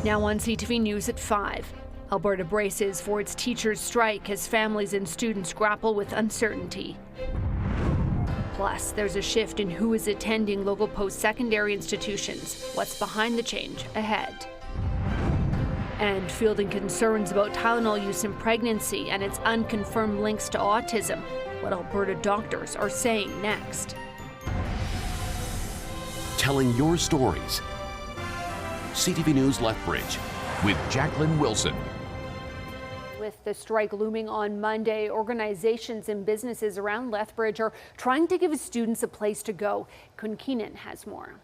Now on CTV News at 5. Alberta braces for its teachers' strike as families and students grapple with uncertainty. Plus, there's a shift in who is attending local post-secondary institutions. What's behind the change ahead? And fielding concerns about Tylenol use in pregnancy and its unconfirmed links to autism. What Alberta doctors are saying next. Telling your stories. CTV News Lethbridge with Jacqueline Wilson. With the strike looming on Monday, organizations and businesses around Lethbridge are trying to give students a place to go. Kun Keenan has more.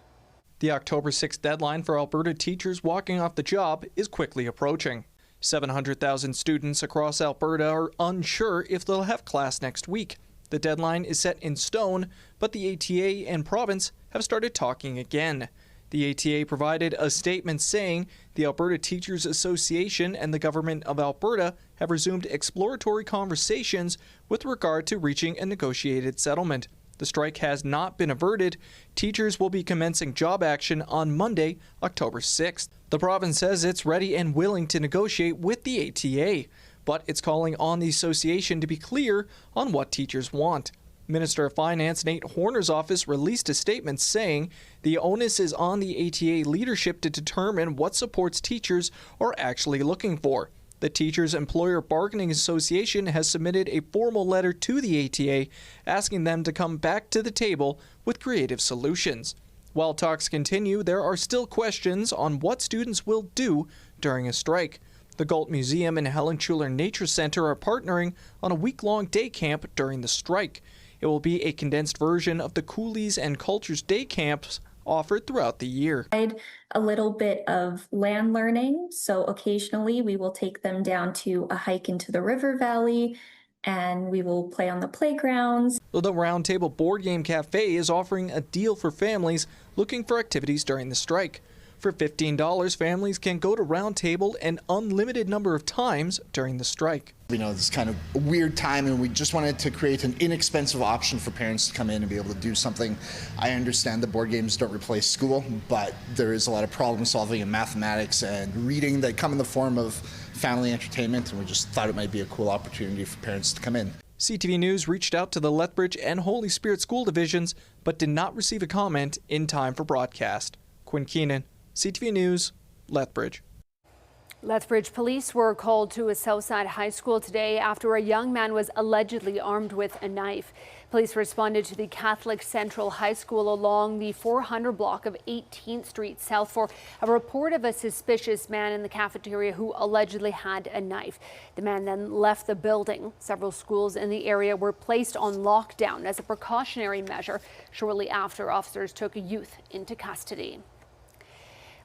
The October 6th deadline for Alberta teachers walking off the job is quickly approaching. 700,000 students across Alberta are unsure if they'll have class next week. The deadline is set in stone, but the ATA and province have started talking again. The ATA provided a statement saying the Alberta Teachers Association and the Government of Alberta have resumed exploratory conversations with regard to reaching a negotiated settlement. The strike has not been averted. Teachers will be commencing job action on Monday, October 6th. The province says it's ready and willing to negotiate with the ATA, but it's calling on the association to be clear on what teachers want. Minister of Finance Nate Horner's office released a statement saying the onus is on the ATA leadership to determine what supports teachers are actually looking for. The Teachers Employer Bargaining Association has submitted a formal letter to the ATA asking them to come back to the table with creative solutions. While talks continue, there are still questions on what students will do during a strike. The Galt Museum and Helen Schuler Nature Center are partnering on a week-long day camp during the strike. It will be a condensed version of the Coolies and Cultures Day camps offered throughout the year. A little bit of land learning, so occasionally we will take them down to a hike into the river valley and we will play on the playgrounds. The Roundtable Board Game Cafe is offering a deal for families looking for activities during the strike. For $15, families can go to Roundtable an unlimited number of times during the strike. You know, it's kind of a weird time, and we just wanted to create an inexpensive option for parents to come in and be able to do something. I understand that board games don't replace school, but there is a lot of problem solving in mathematics and reading that come in the form of family entertainment, and we just thought it might be a cool opportunity for parents to come in. CTV News reached out to the Lethbridge and Holy Spirit school divisions, but did not receive a comment in time for broadcast. Quinn Keenan, CTV News, Lethbridge. Lethbridge police were called to a Southside high school today after a young man was allegedly armed with a knife. Police responded to the Catholic Central High School along the 400 block of 18th Street South for a report of a suspicious man in the cafeteria who allegedly had a knife. The man then left the building. Several schools in the area were placed on lockdown as a precautionary measure shortly after officers took a youth into custody.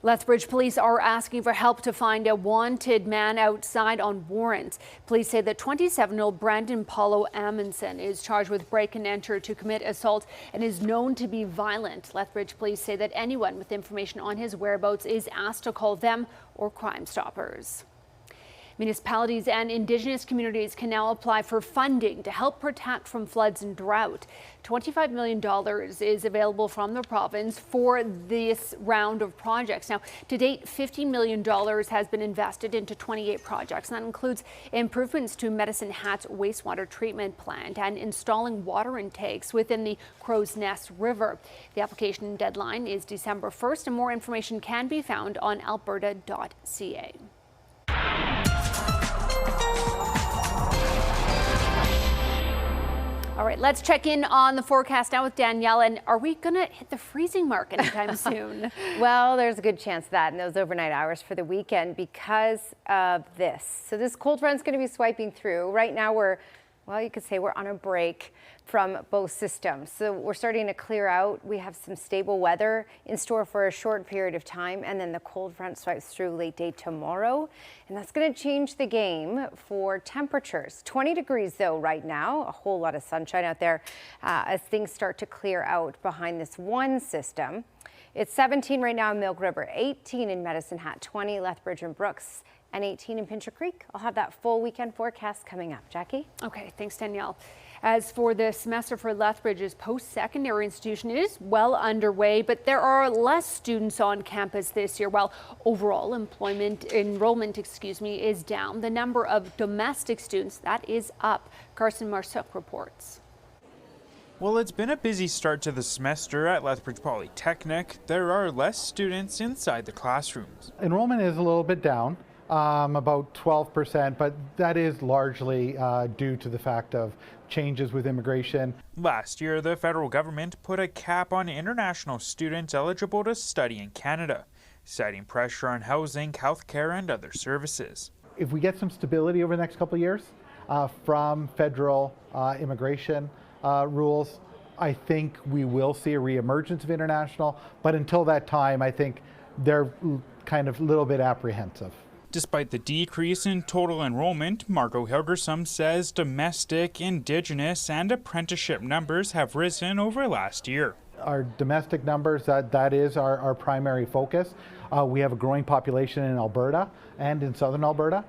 Lethbridge police are asking for help to find a wanted man outside on warrants. Police say that 27-year-old Brandon Paulo Amundsen is charged with break and enter to commit assault and is known to be violent. Lethbridge police say that anyone with information on his whereabouts is asked to call them or Crime Stoppers. Municipalities and Indigenous communities can now apply for funding to help protect from floods and drought. $25 million is available from the province for this round of projects. Now, to date, $50 million has been invested into 28 projects. And that includes improvements to Medicine Hat's wastewater treatment plant and installing water intakes within the Crow's Nest River. The application deadline is December 1st, and more information can be found on alberta.ca. All right, let's check in on the forecast now with Danielle. And are we going to hit the freezing mark anytime soon? Well, there's a good chance of that in those overnight hours for the weekend because of this. So this cold front's going to be swiping through. Right now you could say we're on a break from both systems. So we're starting to clear out. We have some stable weather in store for a short period of time, and then the cold front swipes through late day tomorrow, and that's going to change the game for temperatures. 20 degrees though right now, a whole lot of sunshine out there as things start to clear out behind this one system. It's 17 right now in Milk River, 18 in Medicine Hat, 20 Lethbridge and Brooks, and 18 in Pincher Creek. I'll have that full weekend forecast coming up. Jackie? Okay, thanks, Danielle. As for the semester for Lethbridge's post-secondary institution, it is well underway, but there are less students on campus this year, while overall enrollment is down. The number of domestic students, that is up. Carson Marsook reports. Well, it's been a busy start to the semester at Lethbridge Polytechnic. There are less students inside the classrooms. Enrollment is a little bit down, about 12%, but that is largely due to the fact of changes with immigration. Last year, the federal government put a cap on international students eligible to study in Canada, citing pressure on housing, healthcare, and other services. If we get some stability over the next couple of years from federal immigration rules, I think we will see a reemergence of international, but until that time, I think they're kind of a little bit apprehensive. Despite the decrease in total enrollment, Margot Hilgersum says domestic, Indigenous, and apprenticeship numbers have risen over last year. Our domestic numbers, that is our primary focus. We have a growing population in Alberta and in southern Alberta.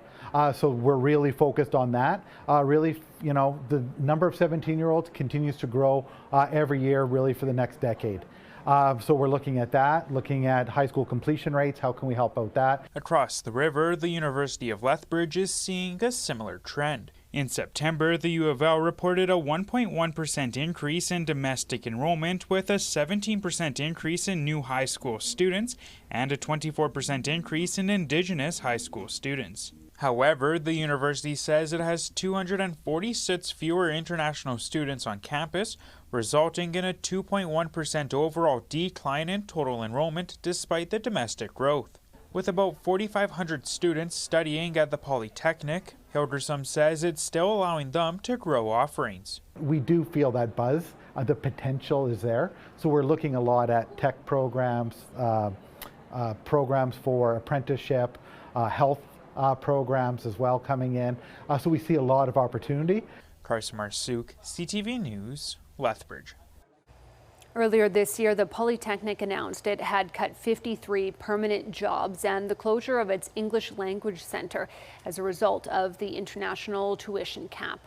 So we're really focused on that. Really, you know, the number of 17-year-olds continues to grow every year, really for the next decade. So we're looking at that, looking at high school completion rates. How can we help out that? Across the river, the University of Lethbridge is seeing a similar trend. In September, the U of L reported a 1.1% increase in domestic enrollment, with a 17% increase in new high school students and a 24% increase in Indigenous high school students. However, the university says it has 246 fewer international students on campus, resulting in a 2.1% overall decline in total enrollment despite the domestic growth. With about 4,500 students studying at the Polytechnic, Hilgersum says it's still allowing them to grow offerings. We do feel that buzz, the potential is there. So we're looking a lot at tech programs, programs for apprenticeship, health programs as well coming in. So we see a lot of opportunity. Carson Marsook, CTV News, Lethbridge. Earlier this year, the Polytechnic announced it had cut 53 permanent jobs and the closure of its English language center as a result of the international tuition cap.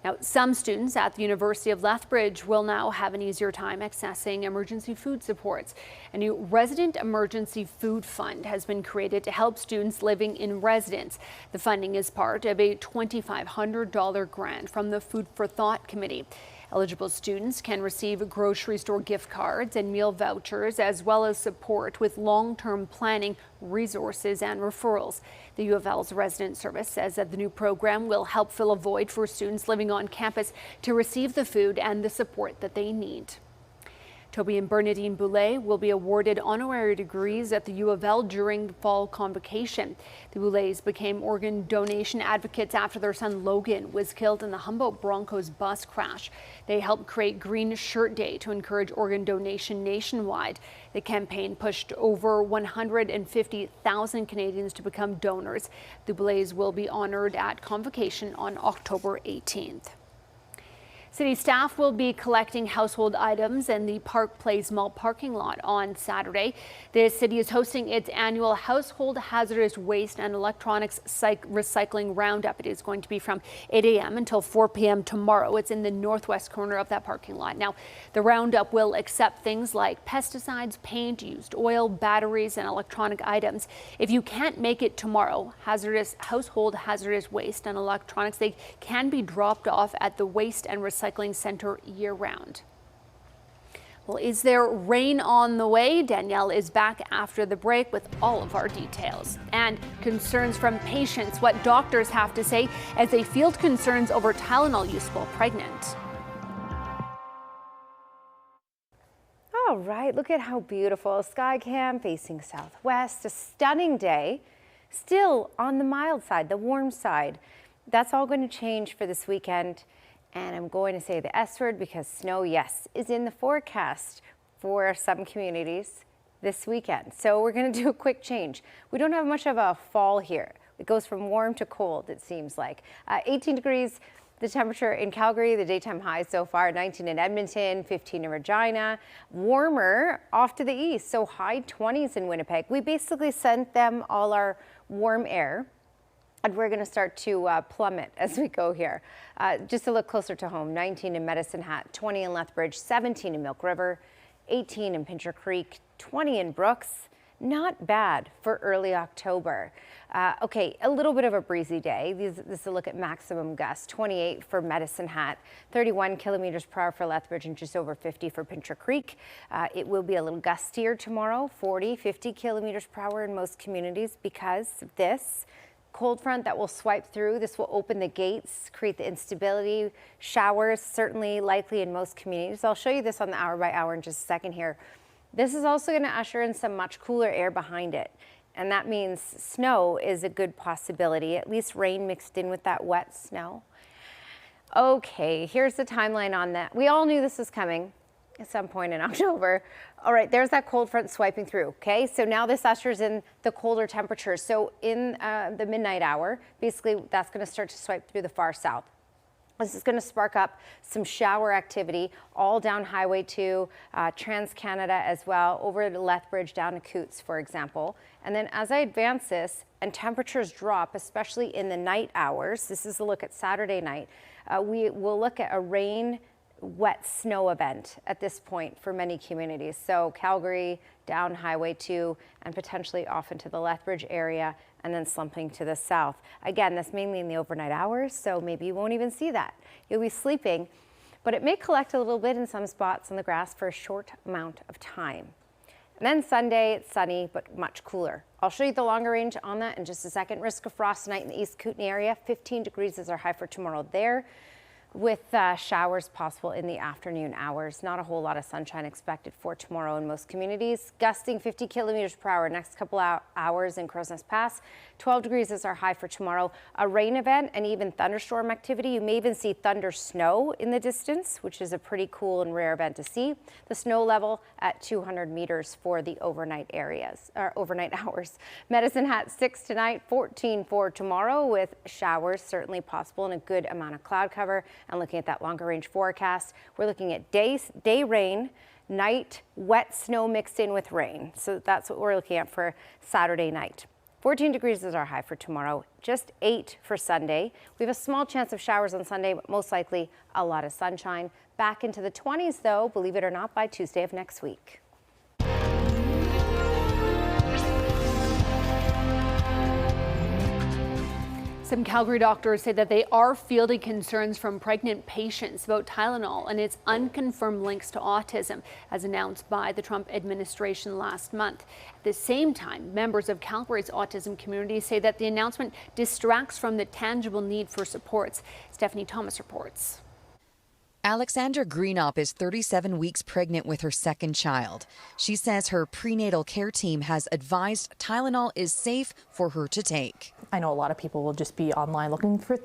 Now, some students at the University of Lethbridge will now have an easier time accessing emergency food supports. A new resident emergency food fund has been created to help students living in residence. The funding is part of a $2,500 grant from the Food for Thought Committee. Eligible students can receive grocery store gift cards and meal vouchers, as well as support with long-term planning, resources, and referrals. The U of L's resident service says that the new program will help fill a void for students living on campus to receive the food and the support that they need. Toby and Bernadine Boulay will be awarded honorary degrees at the U of L during the fall convocation. The Boulays became organ donation advocates after their son Logan was killed in the Humboldt Broncos bus crash. They helped create Green Shirt Day to encourage organ donation nationwide. The campaign pushed over 150,000 Canadians to become donors. The Boulays will be honored at convocation on October 18th. City staff will be collecting household items in the Park Place Mall parking lot on Saturday. The city is hosting its annual Household Hazardous Waste and Electronics Recycling Roundup. It is going to be from 8 a.m. until 4 p.m. tomorrow. It's in the northwest corner of that parking lot. Now, the roundup will accept things like pesticides, paint, used oil, batteries, and electronic items. If you can't make it tomorrow, household hazardous waste and electronics, they can be dropped off at the Waste and Recycling Center year-round. Well, is there rain on the way? Danielle is back after the break with all of our details. And concerns from patients, what doctors have to say as they field concerns over Tylenol use while pregnant. All right, look at how beautiful. Skycam facing southwest, a stunning day. Still on the mild side, the warm side. That's all going to change for this weekend. And I'm going to say the S word because snow, yes, is in the forecast for some communities this weekend. So we're going to do a quick change. We don't have much of a fall here. It goes from warm to cold, it seems like. 18 degrees, the temperature in Calgary, the daytime high so far, 19 in Edmonton, 15 in Regina. Warmer off to the east, so high 20s in Winnipeg. We basically sent them all our warm air And we're going to start to plummet as we go here. Just a look closer to home, 19 in Medicine Hat, 20 in Lethbridge, 17 in Milk River, 18 in Pincher Creek, 20 in Brooks. Not bad for early October. Okay, a little bit of a breezy day. This is a look at maximum gusts. 28 for Medicine Hat, 31 kilometers per hour for Lethbridge, and just over 50 for Pincher Creek. It will be a little gustier tomorrow, 40, 50 kilometers per hour in most communities because of this cold front that will swipe through. This will open the gates, create the instability. Showers certainly likely in most communities. I'll show you this on the hour by hour in just a second here. This is also going to usher in some much cooler air behind it. And that means snow is a good possibility, at least rain mixed in with that wet snow. Okay, here's the timeline on that. We all knew this was coming at some point in October. All right, there's that cold front swiping through, okay? So now this ushers in the colder temperatures. So in the midnight hour, basically that's gonna start to swipe through the far south. This is going to spark up some shower activity all down Highway 2, Trans-Canada as well, over to Lethbridge, down to Coots, for example. And then as I advance this and temperatures drop, especially in the night hours, this is a look at Saturday night, we will look at a rain, wet snow event at this point for many communities. So Calgary, down Highway 2, and potentially off into the Lethbridge area, and then slumping to the south. Again, that's mainly in the overnight hours, so maybe you won't even see that. You'll be sleeping, but it may collect a little bit in some spots on the grass for a short amount of time. And then Sunday, it's sunny, but much cooler. I'll show you the longer range on that in just a second. Risk of frost tonight in the East Kootenay area. 15 degrees is our high for tomorrow there, with showers possible in the afternoon hours. Not a whole lot of sunshine expected for tomorrow in most communities. Gusting 50 kilometers per hour next couple hours in Crow's Nest Pass. 12 degrees is our high for tomorrow. A rain event and even thunderstorm activity. You may even see thunder snow in the distance, which is a pretty cool and rare event to see. The snow level at 200 meters for the overnight areas, or overnight hours. Medicine Hat 6 tonight, 14 for tomorrow, with showers certainly possible and a good amount of cloud cover. And looking at that longer range forecast, we're looking at day rain, night wet snow mixed in with rain. So that's what we're looking at for Saturday night. 14 degrees is our high for tomorrow, just 8 for Sunday. We have a small chance of showers on Sunday, but most likely a lot of sunshine. Back into the 20s though, believe it or not, by Tuesday of next week. Some Calgary doctors say that they are fielding concerns from pregnant patients about Tylenol and its unconfirmed links to autism, as announced by the Trump administration last month. At the same time, members of Calgary's autism community say that the announcement distracts from the tangible need for supports. Stephanie Thomas reports. Alexandra Greenop is 37 weeks pregnant with her second child. She says her prenatal care team has advised Tylenol is safe for her to take. I know a lot of people will just be online looking for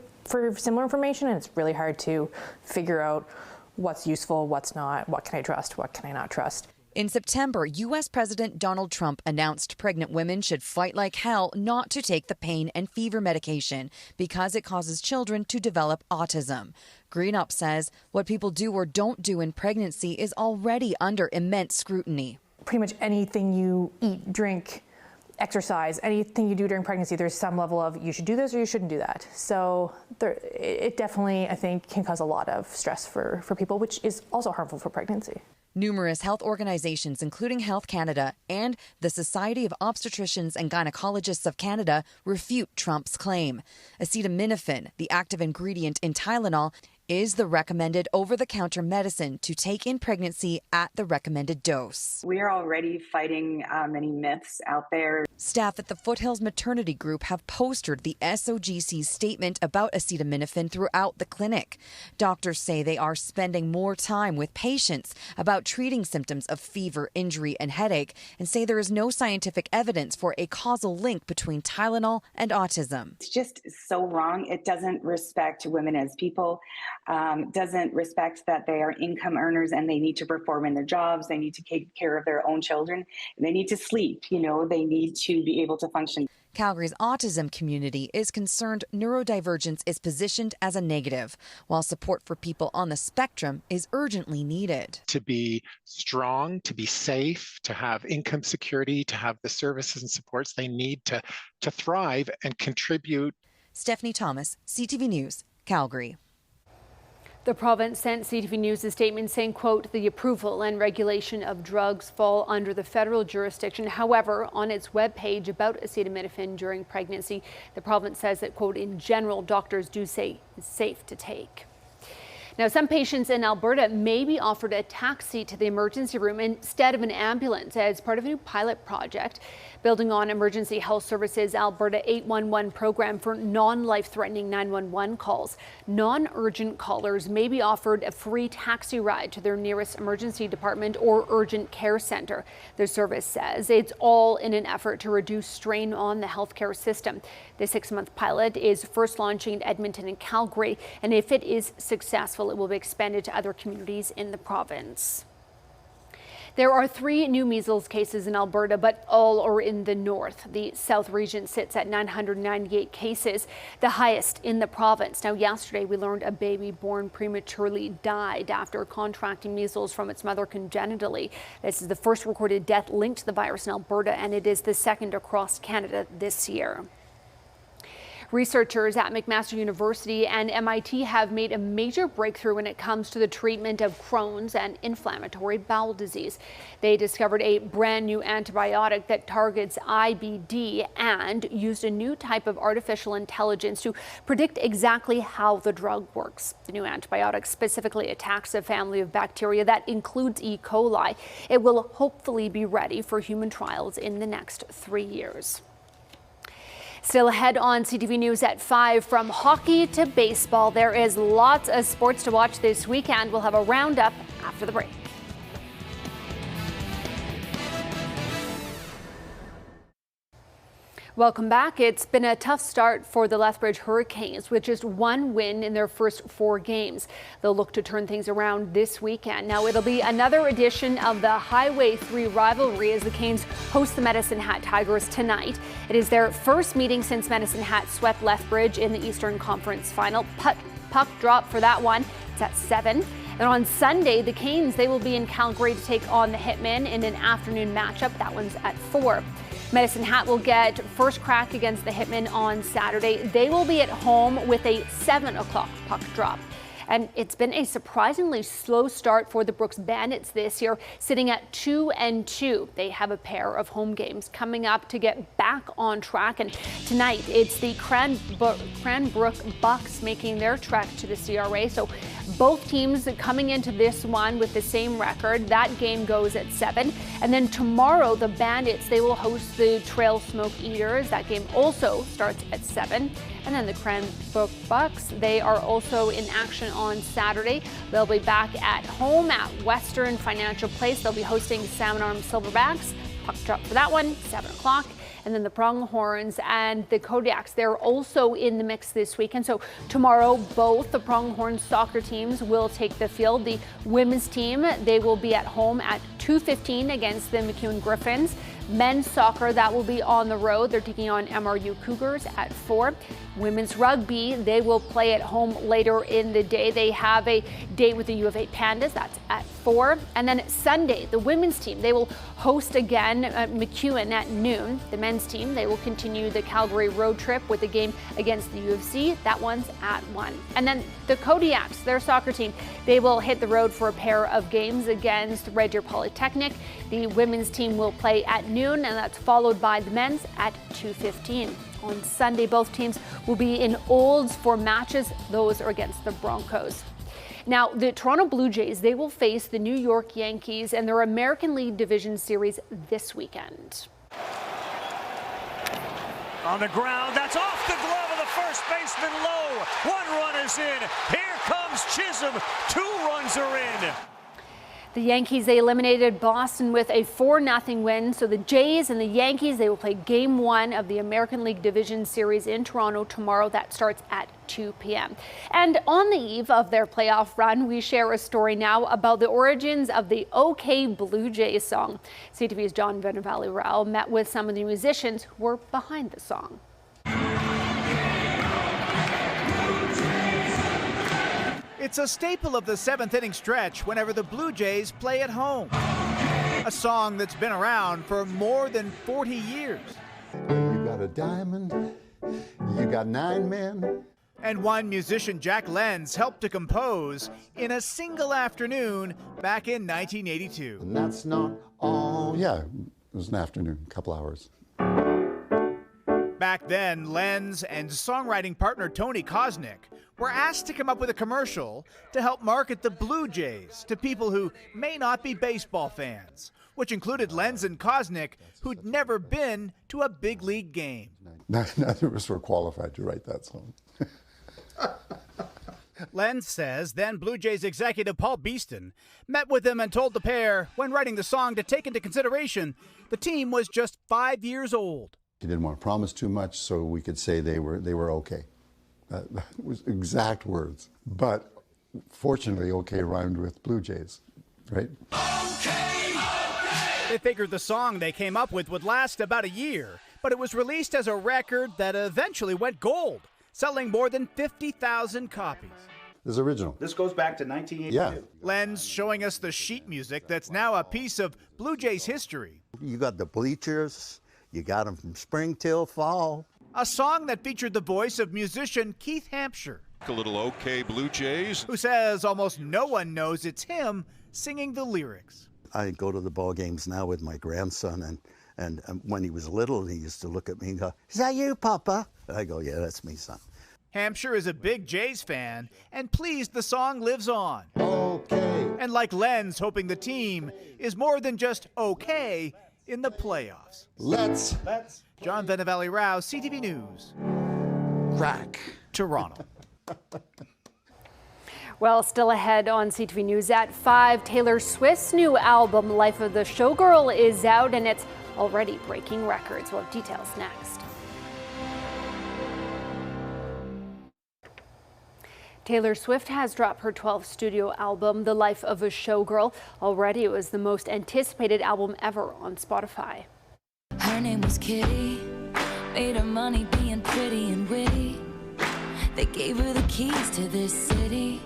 similar information, and it's really hard to figure out what's useful, what's not, what can I trust, what can I not trust. In September, U.S. President Donald Trump announced pregnant women should fight like hell not to take the pain and fever medication because it causes children to develop autism. Greenup says what people do or don't do in pregnancy is already under immense scrutiny. Pretty much anything you eat, drink, exercise, anything you do during pregnancy, there's some level of you should do this or you shouldn't do that. So it definitely, I think, can cause a lot of stress for people, which is also harmful for pregnancy. Numerous health organizations, including Health Canada and the Society of Obstetricians and Gynecologists of Canada, refute Trump's claim. Acetaminophen, the active ingredient in Tylenol, is the recommended over-the-counter medicine to take in pregnancy at the recommended dose. We are already fighting many myths out there. Staff at the Foothills Maternity Group have posted the SOGC's statement about acetaminophen throughout the clinic. Doctors say they are spending more time with patients about treating symptoms of fever, injury, and headache, and say there is no scientific evidence for a causal link between Tylenol and autism. It's just so wrong. It doesn't respect women as people. Doesn't respect that they are income earners and they need to perform in their jobs. They need to take care of their own children. They need to sleep. They need to be able to function. Calgary's autism community is concerned neurodivergence is positioned as a negative, while support for people on the spectrum is urgently needed. To be strong, to be safe, to have income security, to have the services and supports they need to thrive and contribute. Stephanie Thomas, CTV News, Calgary. The province sent CTV News a statement saying, quote, the approval and regulation of drugs fall under the federal jurisdiction. However, on its webpage about acetaminophen during pregnancy, the province says that, quote, in general, doctors do say it's safe to take. Now, some patients in Alberta may be offered a taxi to the emergency room instead of an ambulance as part of a new pilot project. Building on Emergency Health Services Alberta 811 program for non-life-threatening 911 calls, non-urgent callers may be offered a free taxi ride to their nearest emergency department or urgent care centre. The service says it's all in an effort to reduce strain on the healthcare system. The 6-month pilot is first launching in Edmonton and Calgary, and if it is successful, it will be expanded to other communities in the province. There are 3 new measles cases in Alberta, but all are in the north. The south region sits at 998 cases, the highest in the province. Now, yesterday we learned a baby born prematurely died after contracting measles from its mother congenitally. This is the first recorded death linked to the virus in Alberta, and it is the second across Canada this year. Researchers at McMaster University and MIT have made a major breakthrough when it comes to the treatment of Crohn's and inflammatory bowel disease. They discovered a brand new antibiotic that targets IBD and used a new type of artificial intelligence to predict exactly how the drug works. The new antibiotic specifically attacks a family of bacteria that includes E. coli. It will hopefully be ready for human trials in the next 3 years. Still ahead on CTV News at 5, from hockey to baseball, there is lots of sports to watch this weekend. We'll have a roundup after the break. Welcome back. It's been a tough start for the Lethbridge Hurricanes with just 1 win in their first 4 games. They'll look to turn things around this weekend. Now, it'll be another edition of the Highway 3 rivalry as the Canes host the Medicine Hat Tigers tonight. It is their first meeting since Medicine Hat swept Lethbridge in the Eastern Conference Final. Puck drop for that one. It's at 7. And on Sunday, the Canes, they will be in Calgary to take on the Hitmen in an afternoon matchup. That one's at 4. Medicine Hat will get first crack against the Hitmen on Saturday. They will be at home with a 7 o'clock puck drop. And it's been a surprisingly slow start for the Brooks Bandits this year, sitting at 2-2. They have a pair of home games coming up to get back on track. And tonight, it's the Cranbrook Bucks making their trek to the CRA. So both teams coming into this one with the same record. That game goes at 7. And then tomorrow, the Bandits, they will host the Trail Smoke Eaters. That game also starts at 7. And then the Cranbrook Bucks, they are also in action on Saturday. They'll be back at home at Western Financial Place. They'll be hosting Salmon Arm Silverbacks. Puck drop for that one, 7 o'clock. And then the Pronghorns and the Kodiaks, they're also in the mix this weekend. So tomorrow, both the Pronghorns soccer teams will take the field. The women's team, they will be at home at 2:15 against the McEwen Griffins. Men's soccer, that will be on the road. They're taking on MRU Cougars at 4. Women's rugby, they will play at home later in the day. They have a date with the U of A Pandas. That's at 4. And then Sunday, the women's team, they will host again McEwen at noon. The men's team, they will continue the Calgary road trip with a game against the U of C. That one's at 1. And then the Kodiaks, their soccer team, they will hit the road for a pair of games against Red Deer Polytechnic. The women's team will play at noon, and that's followed by the men's at 2:15. On Sunday, both teams will be in Olds for matches. Those are against the Broncos. Now, the Toronto Blue Jays, they will face the New York Yankees in their American League Division Series this weekend. On the ground, that's off the glove of the first baseman Lowe. 1 run is in. Here comes Chisholm. 2 runs are in. The Yankees, they eliminated Boston with a 4-0 win. So the Jays and the Yankees, they will play Game 1 of the American League Division Series in Toronto tomorrow. That starts at 2 p.m. And on the eve of their playoff run, we share a story now about the origins of the OK Blue Jays song. CTV's John Venevalley-Rao met with some of the musicians who were behind the song. It's a staple of the 7th inning stretch whenever the Blue Jays play at home. A song that's been around for more than 40 years. You got a diamond, You got 9 men. And one musician, Jack Lenz, helped to compose in a single afternoon back in 1982. And that's not all. Yeah, it was an afternoon, a couple hours. Back then, Lenz and songwriting partner Tony Kosnick were asked to come up with a commercial to help market the Blue Jays to people who may not be baseball fans, which included Lenz and Kosnick, who'd never been to a big league game. Neither of us were qualified to write that song. Lenz says then Blue Jays executive Paul Beeston met with him and told the pair, when writing the song, to take into consideration the team was just 5 years old. He didn't want to promise too much, so we could say they were okay. That was exact words. But fortunately, okay rhymed with Blue Jays, right? They figured the song they came up with would last about a year, but it was released as a record that eventually went gold, selling more than 50,000 copies. This is original. This goes back to 1982. Yeah. Lenz showing us the sheet music that's now a piece of Blue Jays history. You got the bleachers, you got them from spring till fall. A song that featured the voice of musician Keith Hampshire. A little okay Blue Jays. Who says almost no one knows it's him singing the lyrics. I go to the ball games now with my grandson, and when he was little, he used to look at me and go, "Is that you, Papa?" I go, "Yeah, that's me, son." Hampshire is a big Jays fan and pleased the song lives on. Okay. And like Lenz, hoping the team is more than just okay in the playoffs. Let's. John Venevalley Rao, CTV News. Crack. Toronto. Well, still ahead on CTV News at 5, Taylor Swift's new album, Life of the Showgirl, is out and it's already breaking records. We'll have details next. Taylor Swift has dropped her 12th studio album, The Life of a Showgirl. Already, it was the most anticipated album ever on Spotify. Her name was Kitty, made her money being pretty and witty. They gave her the keys to this city.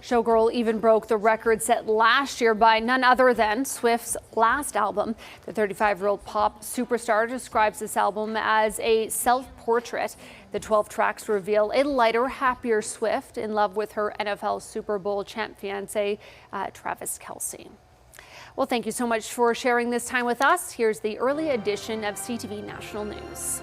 Showgirl even broke the record set last year by none other than Swift's last album. The 35-year-old pop superstar describes this album as a self-portrait. The 12 tracks reveal a lighter, happier Swift in love with her NFL Super Bowl champ fiancé, Travis Kelce. Well, thank you so much for sharing this time with us. Here's the early edition of CTV National News.